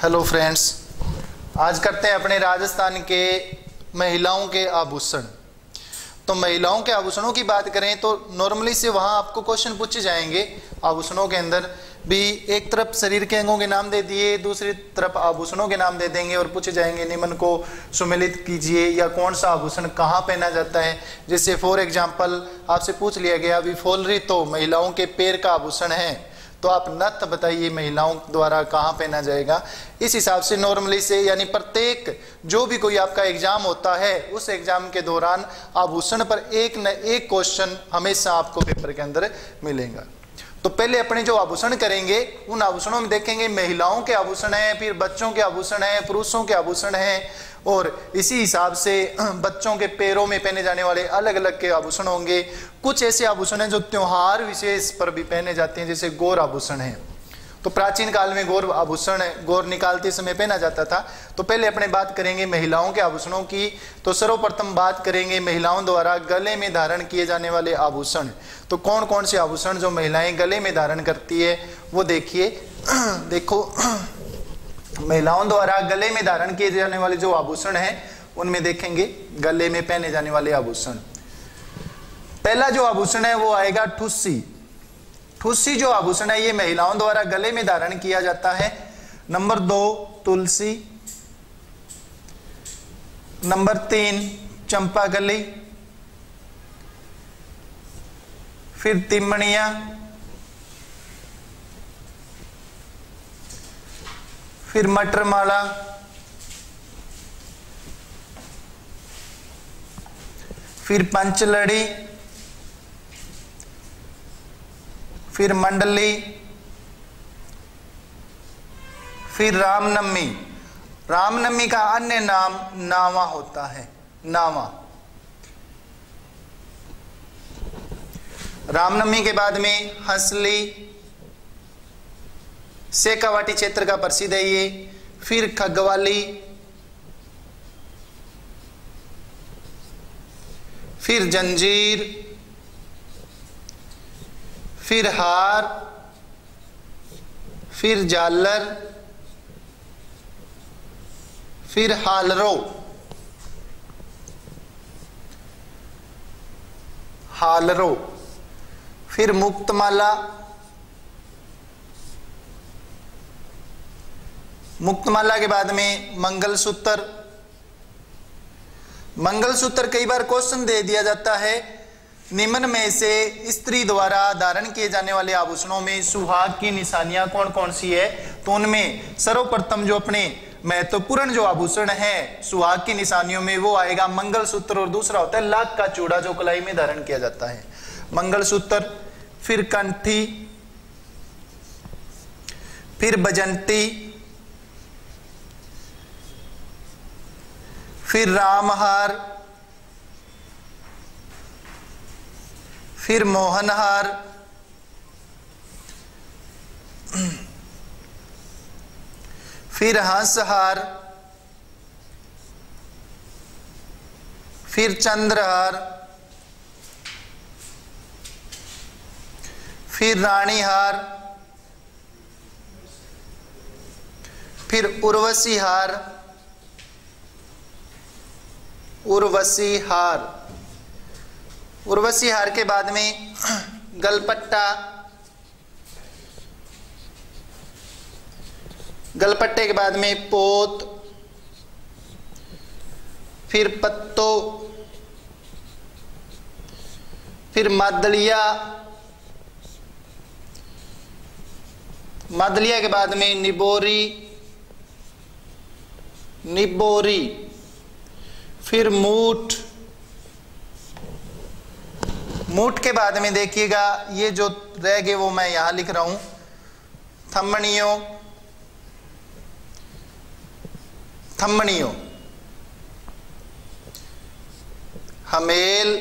Hello friends, आज करते हैं अपने राजस्थान के महिलाओं के आभूषण। तो महिलाओं के आभूषणों की बात करें तो नॉर्मली से वहाँ आपको क्वेश्चन पूछे जाएंगे। आभूषणों के अंदर भी एक तरफ शरीर के अंगों के नाम दे दिए, दूसरी तरफ आभूषणों के नाम दे देंगे और पूछे जाएंगे निम्न को सुमेलित कीजिए या कौन सा आभूषण कहाँ पहना जाता है। जैसे फॉर एग्जाम्पल आपसे पूछ लिया गया अभी फॉलरी तो महिलाओं के पैर का आभूषण है, तो आप नथ बताइए महिलाओं द्वारा कहाँ पहना जाएगा। इस हिसाब से नॉर्मली से यानी प्रत्येक जो भी कोई आपका एग्जाम होता है उस एग्जाम के दौरान आभूषण पर एक न एक क्वेश्चन हमेशा आपको पेपर के अंदर मिलेगा। तो पहले अपने जो आभूषण करेंगे उन आभूषणों में देखेंगे महिलाओं के आभूषण हैं, फिर बच्चों के आभूषण हैं, पुरुषों के आभूषण हैं और इसी हिसाब से बच्चों के पैरों में पहने जाने वाले अलग अलग के आभूषण होंगे। कुछ ऐसे आभूषण हैं जो त्योहार विशेष पर भी पहने जाते हैं, जैसे गौर आभूषण है। तो प्राचीन काल में गौर आभूषण गौर निकालते समय पहना जाता था। तो पहले अपने बात करेंगे महिलाओं के आभूषणों की। तो सर्वप्रथम बात करेंगे महिलाओं द्वारा गले में धारण किए जाने वाले आभूषण। तो कौन कौन से आभूषण जो महिलाएं गले में धारण करती है वो देखिए। देखो, महिलाओं द्वारा गले में धारण किए जाने वाले जो आभूषण हैं उनमें देखेंगे गले में पहने जाने वाले आभूषण। पहला जो आभूषण है वो आएगा ठुस्सी। ठुस्सी जो आभूषण है ये महिलाओं द्वारा गले में धारण किया जाता है। नंबर 2 तुलसी, नंबर 3 चंपा गली, फिर तिमणिया, फिर मटर माला, फिर पंचलड़ी, फिर मंडली, फिर रामनवमी। रामनवमी का अन्य नाम नावा होता है, नावा। रामनवमी के बाद में हंसली, शेखावाटी क्षेत्र का प्रसिद्ध है ये, फिर खगवाली, फिर जंजीर, फिर हार, फिर झालर, फिर हालरो, हालरो, फिर मुक्तमाला, मुक्तमाला के बाद में मंगलसूत्र। मंगलसूत्र कई बार क्वेश्चन दे दिया जाता है निम्न में से स्त्री द्वारा धारण किए जाने वाले आभूषणों में सुहाग की निशानियां कौन कौन सी है। तो उनमें सर्वप्रथम जो अपने महत्वपूर्ण जो आभूषण है सुहाग की निशानियों में वो आएगा मंगलसूत्र और दूसरा होता है लाख का चूड़ा जो कलाई में धारण किया जाता है, मंगलसूत्र। फिर कंठी, फिर बजंती, फिर रामहार, फिर मोहनहार, फिर हंसहार, फिर चंद्रहार, फिर रानीहार, फिर उर्वशी हार, उर्वशी हार। उर्वशी हार के बाद में गलपट्टा, गलपट्टे के बाद में पोत, फिर पत्तो, फिर मादलिया, मादलिया के बाद में निबोरी, निबोरी, फिर मूठ, मूठ के बाद में देखिएगा ये जो रह गए वो मैं यहां लिख रहा हूं, थम्मणियों, थम्मणियों, हमेल,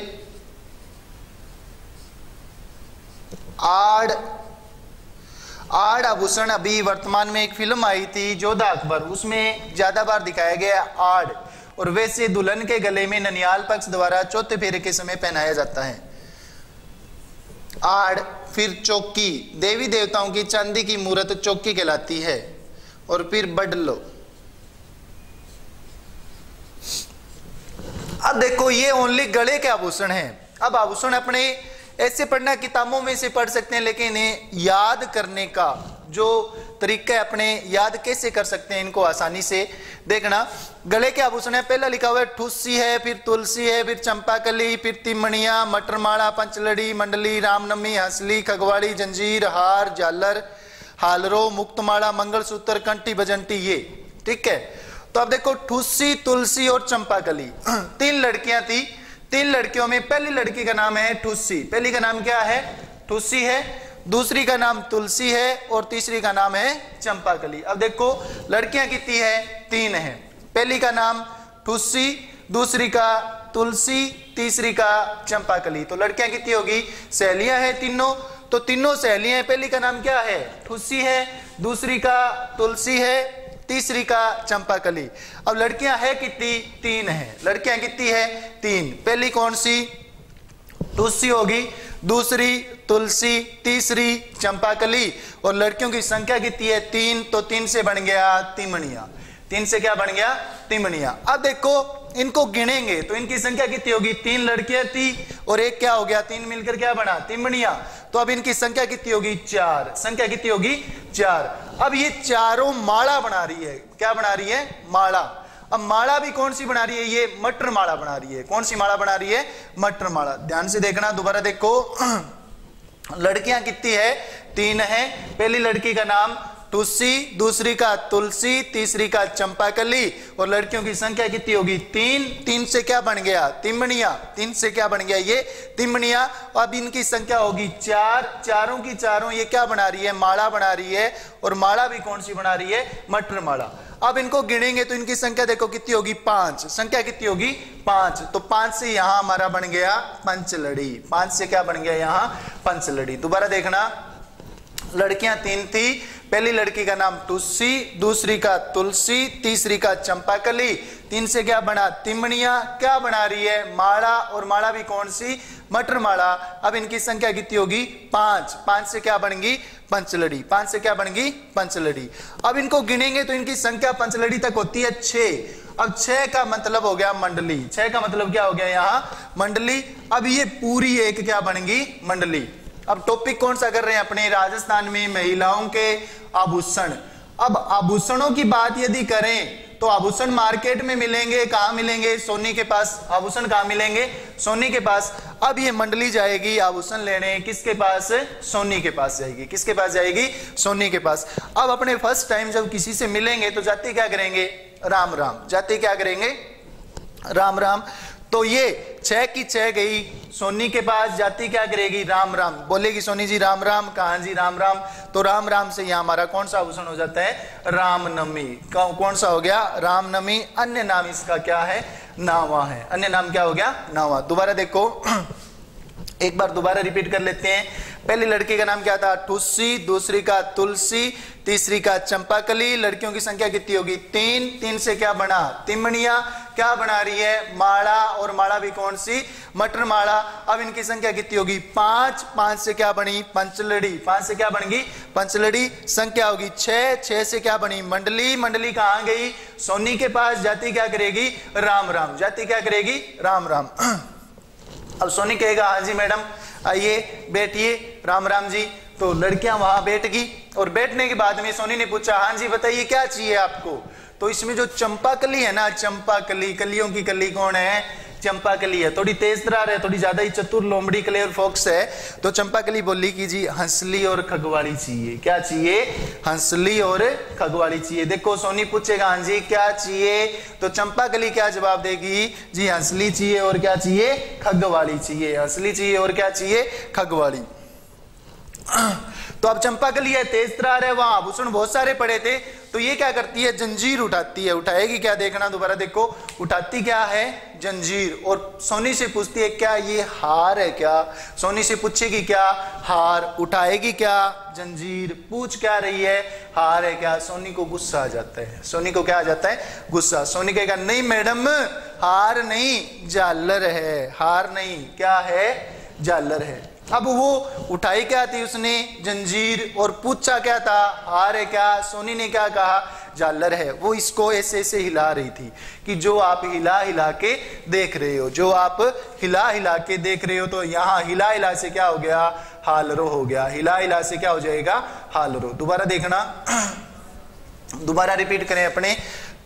आड़। आड़ आभूषण अभी वर्तमान में एक फिल्म आई थी जोधा अकबर, उसमें ज्यादा बार दिखाया गया आड़ और वैसे दुल्हन के गले में ननिहाल पक्ष द्वारा चौथे फेरे के समय पहनाया जाता है। आड़, फिर चौकी, देवी देवताओं की चांदी की मूर्त चौकी कहलाती है। और फिर बडलो। अब देखो ये ओनली गले के आभूषण हैं। अब आभूषण अपने ऐसे पढ़ना, किताबों में से पढ़ सकते हैं, लेकिन इन्हें याद करने का जो तरीका है, अपने याद कैसे कर सकते हैं इनको आसानी से देखना। गले के आभूषण है, पहला लिखा हुआ है ठुस्सी है, फिर तुलसी है, फिर चंपाकली, फिर तिमणिया, मटरमाला, पंचलड़ी, मंडली, रामनमी, हंसली, खगवाड़ी, जंजीर, हार, झालर, हालरो, मुक्तमाला, मंगलसूत्र, कंठी, बजंटी, ये ठीक है। तो अब देखो ठुस्सी, तुलसी और चंपाकली, तीन लड़कियां थी। तीन लड़कियों में पहली लड़की का नाम है ठुस्सी, पहली का नाम क्या है? ठुस्सी है, दूसरी का नाम तुलसी है और तीसरी का नाम है चंपाकली। अब देखो लड़कियां कितनी है? तीन है। पहली का नाम ठुस्सी, दूसरी का तुलसी, तीसरी का चंपाकली। तो लड़कियां कितनी होगी? सहेलियां हैं तीनों, तो तीनों सहेलियां हैं। पहली का नाम क्या है? ठुस्सी है, दूसरी का तुलसी है, तीसरी का चंपाकली। अब लड़कियां है कितनी? तीन है। लड़कियां कितनी है? तीन। पहली कौन सी? ठुस्सी होगी, दूसरी तुलसी, तीसरी चंपाकली। और लड़कियों की संख्या कितनी है? तीन। तो तीन से बन गया तिमणिया। तीन से क्या बन गया? तिमणिया। अब देखो इनको गिनेंगे तो इनकी संख्या कितनी होगी? तीन लड़कियां थी और एक क्या हो गया? तीन मिलकर क्या बना? तिमणिया। तो अब इनकी संख्या कितनी होगी? चार। संख्या कितनी होगी? चार। अब ये चारों माला बना रही है। क्या बना रही है? माला। अब माला भी कौन सी बना रही है? ये मटर माला बना रही है। कौन सी माला बना रही है? मटर माला। ध्यान से देखना, दोबारा देखो लड़कियां कितनी है? तीन है। पहली लड़की का नाम ठुस्सी, दूसरी का तुलसी, तीसरी का चंपाकली। और लड़कियों की संख्या कितनी होगी? तीन। तीन से क्या बन गया? तिमणिया। तीन से क्या बन गया? ये तिमणिया। अब इनकी संख्या होगी चार। चारों की चारों ये क्या बना रही है? माला बना रही है। और माला भी कौन सी बना रही है? मटर माला। अब इनको गिनेंगे तो इनकी संख्या देखो कितनी होगी? पांच। संख्या कितनी होगी? पांच। तो पांच से यहां हमारा बन गया पंचलड़ी। पांच से क्या बन गया? यहां पंचलड़ी। दोबारा देखना, लड़कियां तीन थी। पहली लड़की का नाम ठुस्सी, दूसरी का तुलसी, तीसरी का चंपाकली। तीन से क्या बना? तिमणिया। क्या बना रही है? माला। और माला भी कौन सी? मटर माला। अब इनकी संख्या कितनी होगी? पांच। पांच से क्या बनेगी? पंचलड़ी। पांच से क्या बनेगी? पंचलड़ी। अब इनको गिनेंगे तो इनकी संख्या पंचलड़ी तक होती है छह। अब छह का मतलब हो गया मंडली। छह का मतलब क्या हो गया? यहां मंडली। अब ये पूरी एक क्या बनेगी? मंडली। अब टॉपिक कौन सा कर रहे हैं? अपने राजस्थान में महिलाओं के आभूषण। अब आभूषणों की बात यदि करें तो आभूषण मार्केट में मिलेंगे। कहां मिलेंगे? सोनी के पास। आभूषण कहां मिलेंगे? सोनी के पास। अब ये मंडली जाएगी आभूषण लेने, किसके पास? सोनी के पास जाएगी। किसके पास जाएगी? सोनी के पास। अब अपने फर्स्ट टाइम जब किसी से मिलेंगे तो जाते क्या करेंगे? राम राम। जाते क्या करेंगे? राम राम। तो ये छह की छह गई सोनी के पास, जाती क्या करेगी? राम राम। बोलेगी सोनी जी राम राम। कहां जी? राम राम। तो राम राम से यहां हमारा कौन सा आभूषण हो जाता है? रामनमी। कौन सा हो गया? रामनमी। अन्य नाम इसका क्या है? नावा है। अन्य नाम क्या हो गया? नावा। दोबारा देखो, एक बार दोबारा रिपीट कर लेते हैं। पहली लड़की का नाम क्या था? ठुस्सी, दूसरी का तुलसी, तीसरी का चंपाकली। लड़कियों की संख्या कितनी होगी? तीन। तीन से क्या बना? तिमणिया। क्या बना रही है? माला। और माला भी कौन सी? मटर माला। अब इनकी संख्या कितनी होगी? पांच। पांच से क्या बनी? पंचलड़ी। पांच से क्या बनेगी? पंचलड़ी। संख्या होगी छह। छह से क्या बनी? मंडली। मंडली कहां गई? सोनी के पास। जाती क्या करेगी? राम राम। जाती क्या करेगी? राम राम। अब सोनी कहेगा हाँ जी मैडम आइए बैठिए, राम राम जी। तो लड़कियां वहां बैठ गई और बैठने के बाद में सोनी ने पूछा हाँ जी बताइए क्या चाहिए आपको। तो इसमें जो चंपाकली है ना, चंपाकली, कलियों की कली कौन है? चंपाकली है। थोड़ी तेज तरार है, थोड़ी ज्यादा ही चतुर लोमड़ी क्लेवर फॉक्स है। तो चंपाकली बोली कि जी हंसली और खगवाड़ी चाहिए। क्या चाहिए? हंसली और खगवाड़ी चाहिए। देखो सोनी पूछेगा हाँ जी क्या चाहिए, तो चंपाकली क्या जवाब देगी? जी हंसली चाहिए और क्या चाहिए? खगवाड़ी चाहिए। हंसली चाहिए और क्या चाहिए? खगवाड़ी। तो अब चंपाकली है, तेज तरार है, वहां आभूषण बहुत सारे पड़े थे। तो ये क्या करती है? जंजीर उठाती है। उठाएगी क्या? देखना दोबारा देखो, उठाती क्या है? जंजीर। और सोनी से पूछती है क्या ये हार है क्या? सोनी से पूछेगी क्या? हार। उठाएगी क्या? जंजीर। पूछ क्या रही है? हार है क्या? सोनी को गुस्सा आ जाता है। सोनी को क्या आ जाता है? गुस्सा। सोनी कहेगा नहीं मैडम हार नहीं झालर है। हार नहीं, क्या है? झालर है। अब वो उठाई क्या थी उसने, जंजीर, और पूछा क्या था, हार है क्या। सोनी ने क्या कहा, झालर है। वो इसको ऐसे ऐसे हिला रही थी कि जो आप हिला हिला के देख रहे हो, जो आप हिला हिला के देख रहे हो। तो यहाँ हिला हिला से क्या हो गया, हालरो हो गया। हिला हिला से क्या हो जाएगा, हालरो। दोबारा देखना, दोबारा रिपीट करें। अपने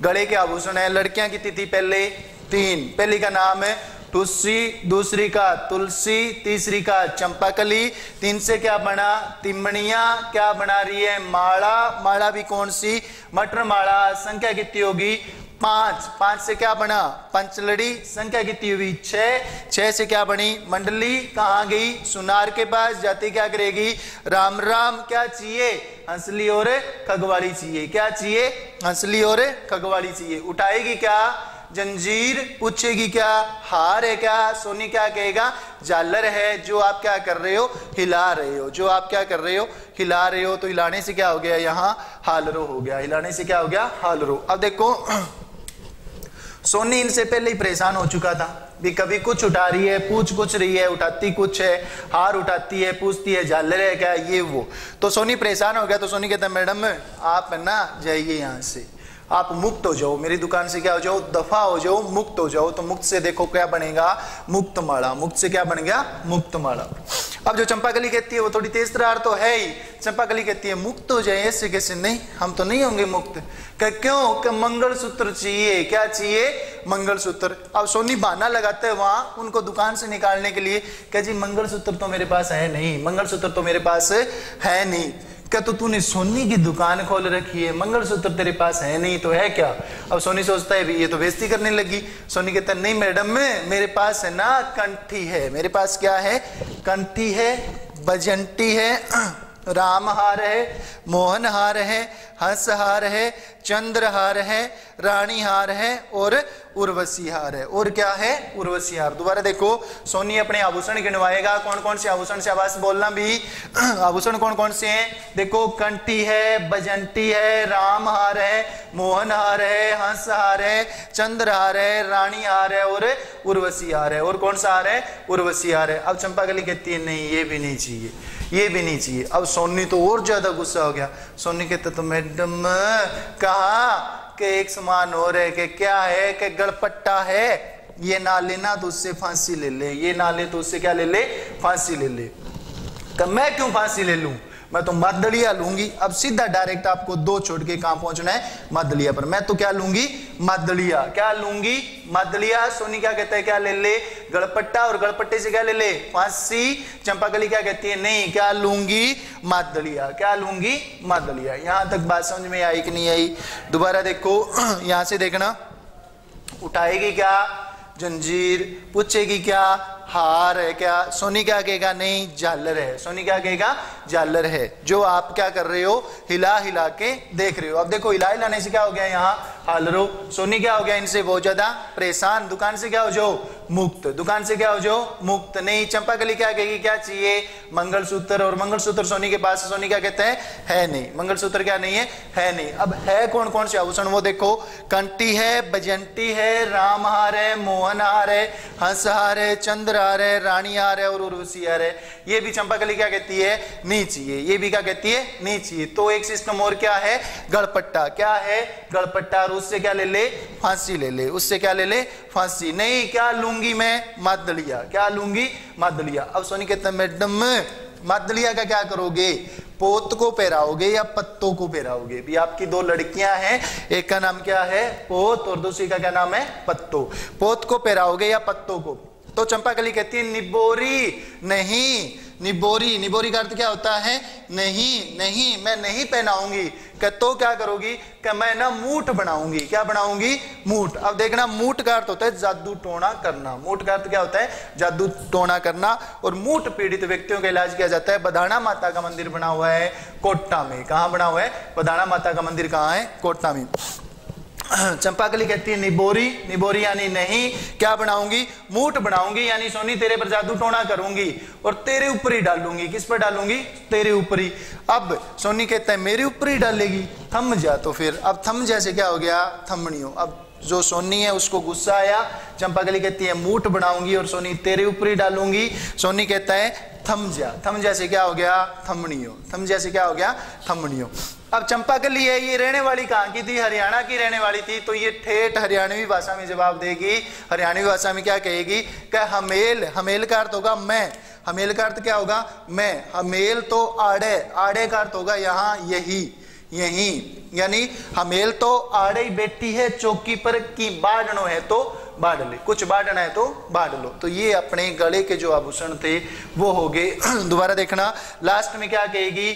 गले के आभूषण है, लड़कियां कितनी थी पहले, 3। पहली का नाम है तुलसी, दूसरी का तुलसी, तीसरी का चंपाकली। 3 से क्या बना, तिमणिया। क्या बना रही है, माला। माला भी कौन सी, मटर माला। संख्या कितनी होगी, 5। 5 से क्या बना, पंचलड़ी। संख्या कितनी हुई, 6। 6 से क्या बनी, मंडली। कहाँ गई, सुनार के पास जाती क्या करेगी, राम राम। क्या चाहिए, हंसली और खगवाड़ी चाहिए। क्या चाहिए, हंसली और खगवाड़ी चाहिए। उठाएगी क्या, जंजीर। पूछेगी क्या, हार है क्या। सोनी क्या कहेगा, झालर है। जो आप क्या कर रहे हो, हिला रहे हो। जो आप क्या कर रहे हो, हिला रहे हो। तो हिलाने से क्या हो गया, यहाँ हालरो हो गया। हिलाने से क्या हो गया, हालरो। अब देखो सोनी इनसे पहले ही परेशान हो चुका था भी, कभी कुछ उठा रही है, पूछ कुछ रही है, उठाती कुछ है, हार उठाती है, पूछती है झालर है क्या, ये वो। तो सोनी परेशान हो गया। तो सोनी कहता है, मैडम आप ना जाइए यहाँ से, आप मुक्त हो जाओ, मेरी दुकान से क्या हो जाओ, दफा हो जाओ, मुक्त हो जाओ। तो मुक्त से देखो क्या बनेगा, मुक्त माला। मुक्त से क्या बन गया, मुक्त माला। अब जो चंपाकली कहती है वो थोड़ी तेज तरार तो है ही। चंपाकली कहती है मुक्त हो जाए, ऐसे कैसे, नहीं हम तो नहीं होंगे मुक्त। क्यों, कि मंगलसूत्र चाहिए। क्या चाहिए, मंगलसूत्र। अब सोनी बहाना लगाते हैं वहां उनको दुकान से निकालने के लिए, क्या जी मंगलसूत्र तो मेरे पास है नहीं, मंगलसूत्र तो मेरे पास है नहीं। क्या तो तूने सोनी की दुकान खोल रखी है, मंगलसूत्र तेरे पास है नहीं तो है क्या। अब सोनी सोचता है भी ये तो बेइज्जती करने लगी। सोनी कहता है, नहीं मैडम मेरे पास है ना कंठी है। मेरे पास क्या है, कंठी है, बजंती है, राम हार है, मोहन हार है, हंस हार है, चंद्रहार है, रानी हार है और उर्वशी हार है। और क्या है, उर्वशी हार। दोबारा देखो, सोनी अपने आभूषण गिनवाएगा। कौन कौन से आभूषण से, आवाज बोलना भी, आभूषण कौन कौन से हैं। देखो, कंठी है, बजंती है, राम हार है, मोहन हार है, हंस हार है, चंद्रहार है, रानी हार है और उर्वशी हार है। और कौन सा हार है, उर्वशी हार है। अब चंपाकली कहती है, नहीं ये भी नहीं चाहिए, ये भी नहीं चाहिए। अब सोनी तो और ज्यादा गुस्सा हो गया। सोनी कहता, तो मैडम कहा कि एक समान हो रहे, कि क्या है, कि गड़पट्टा है, ये ना लेना तो उससे फांसी ले ले, ये ना ले तो उससे क्या ले ले, फांसी ले ले। तो मैं क्यों फांसी ले लूं, मैं तो मदलिया लूंगी। अब सीधा डायरेक्ट आपको 2 छोड़ के कहां पहुंचना है, मदलिया पर। मैं तो क्या लूंगी, मदलिया। क्या लूंगी, मदलिया। सोनी क्या कहता है, क्या ले ले, गड़पट्टा। और गड़पट्टे से क्या ले ले, फांसी। चंपाकली क्या कहती है, नहीं क्या लूंगी, मदलिया। क्या लूंगी, मदलिया। यहां तक बात समझ में आई कि नहीं आई। दोबारा देखो, यहां से देखना, उठाएगी क्या, जंजीर। पूछेगी क्या, हार है क्या। सोनी क्या कहेगा, नहीं झालर है। सोनी क्या कहेगा, झालर है। जो आप क्या कर रहे हो, हिला हिला के देख रहे हो। अब देखो, हिला हिलाने से क्या हो गया, यहाँ हालरो। सोनी क्या हो गया, इनसे बहुत ज्यादा परेशान। दुकान से क्या हो जाओ, मुक्त। दुकान से क्या हो जाओ, मुक्त। नहीं, चंपाकली क्या कहेगी, क्या चाहिए, मंगलसूत्र। और मंगलसूत्र सोनी के पास, सोनी क्या कहते हैं, है नहीं। मंगलसूत्र क्या नहीं है नहीं। अब है कौन कौन से आभूषण, वो देखो, कंठी है, बजंती है, राम हार है, मोहन हार है, हंस हार है, चंद्र हार है, रानी हार है और उर्वशी हार है। ये भी चंपाकली क्या कहती है, नहीं चाहिए। ये भी क्या कहती है, नहीं चाहिए। तो एक सिस्टम और क्या है, गड़पट्टा। क्या है, गड़पट्टा। और उससे क्या ले ले, फांसी ले ले। उससे क्या ले ले, फांसी। नहीं, क्या लूंगी मैं, मदलिया। क्या लूंगी, मदलिया। अब सोनी कहता है, मैडम मदलिया का क्या करोगे, पोत को पहराओगे या पत्तों को पहराओगे। भी आपकी 2 लड़कियां हैं, एक का नाम क्या है, पोत, और दूसरी का क्या नाम है, पत्तों। पोत को पहराओगे या पत्तों को। तो चंपाकली कहती है, निबोरी नहीं। निबोरी, निबोरी का अर्थ क्या होता है, नहीं नहीं, मैं नहीं पहनाऊंगी। तो क्या करोगी, कि मैं ना मूठ बनाऊंगी। क्या बनाऊंगी, मूठ। अब देखना, मूठ का अर्थ होता है जादू टोना करना। मूठ का अर्थ क्या होता है, जादू टोना करना। और मूठ पीड़ित व्यक्तियों का इलाज किया जाता है। बदाना माता का मंदिर बना हुआ है कोटा में। कहां बना हुआ है, बदाना माता का मंदिर कहां है, कोटा में। चंपाकली कहती है निबोरी, निबोरी यानी नहीं, क्या बनाऊंगी, मूठ बनाऊंगी, यानी सोनी तेरे पर जादू टोना करूंगी और तेरे ऊपर ही डालूंगी। किस पर डालूंगी, तेरे ऊपर ही। अब सोनी कहता है मेरे ऊपर ही डालेगी, थम जा। तो फिर अब थम जैसे क्या हो गया, थमनियो। अब जो सोनी है उसको गुस्सा आया, चंपाकली कहती है मूठ बनाऊंगी और सोनी तेरे ऊपर ही डालूंगी। सोनी कहता है थम जा, थम जैसे क्या हो गया, थमनियो, थम जैसे क्या हो गया, थमनियो। अब चंपाकली है, ये रहने वाली कहाँ की थी, हरियाणा की रहने वाली थी, तो ये ठेठ हरियाणवी भाषा में जवाब देगी। हरियाणवी भाषा में क्या कहेगी, क्या हमेल, हमेल का अर्थ होगा मैं, हमेल का अर्थ क्या होगा, मैं। हमेल तो आड़े, आड़े का अर्थ होगा यहाँ यही, यही, यानी हमेल तो आड़े ही बैठी है चौकी पर, की बाढ़नो है तो बाढ़ ले, कुछ बाढ़ना है तो बाढ़ लो। तो ये अपने गले के जो आभूषण थे वो हो गए। दोबारा देखना, लास्ट में क्या कहेगी,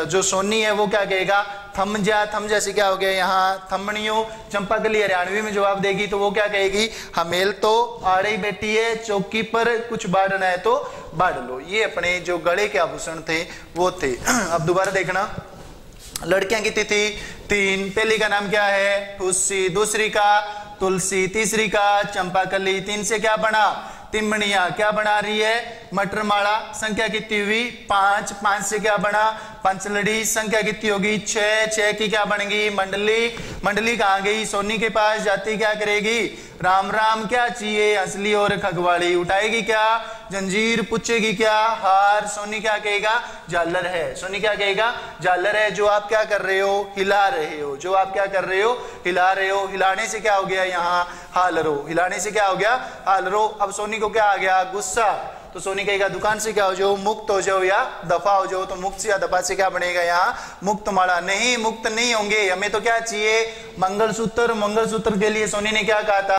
जो सोनी है वो क्या कहेगा, थम जा, थम जैसे क्या हो गया यहाँ थमनियो। चंपाकली हरियाणवी में जवाब देगी तो वो क्या कहेगी, हमेल तो आड़े ही बैठी है चौकी पर, कुछ बाढ़ना है तो बाढ़ लो। ये अपने जो गले के आभूषण थे वो थे। अब दोबारा देखना, लड़कियां कितनी थी, 3। पहली का नाम क्या है, ठुस्सी, दूसरी का तुलसी, तीसरी का चंपाकली। 3 से क्या बना, तिमणिया, क्या बना रही है, मटरमाला। संख्या कितनी हुई, 5। 5 से क्या बना, पंचलड़ी। संख्या कितनी होगी, 6। 6 की क्या बनेगी, मंडली। मंडली कहाँ गई, सोनी के पास जाती, क्या करेगी, राम राम क्या चाहिए, असली और खगवाड़ी। उठाएगी क्या, जंजीर। पूछेगी क्या, हार। सोनी क्या कहेगा, झालर है। सोनी क्या कहेगा, झालर है। जो आप क्या कर रहे हो, हिला रहे हो। जो आप क्या कर रहे हो, हिला रहे हो। हिलाने से क्या हो गया यहाँ, हालरो। हिलाने से क्या हो गया, हालरो। अब सोनी को क्या आ गया, गुस्सा। तो सोनी कहेगा दुकान से क्या हो जाओ, मुक्त हो जाओ या दफा हो जाओ। तो मुक्त से या दफा से क्या बनेगा यहाँ, मुक्त माला। नहीं, मुक्त नहीं होंगे, हमें तो क्या चाहिए, मंगलसूत्र। मंगलसूत्र के लिए सोनी ने क्या कहा था,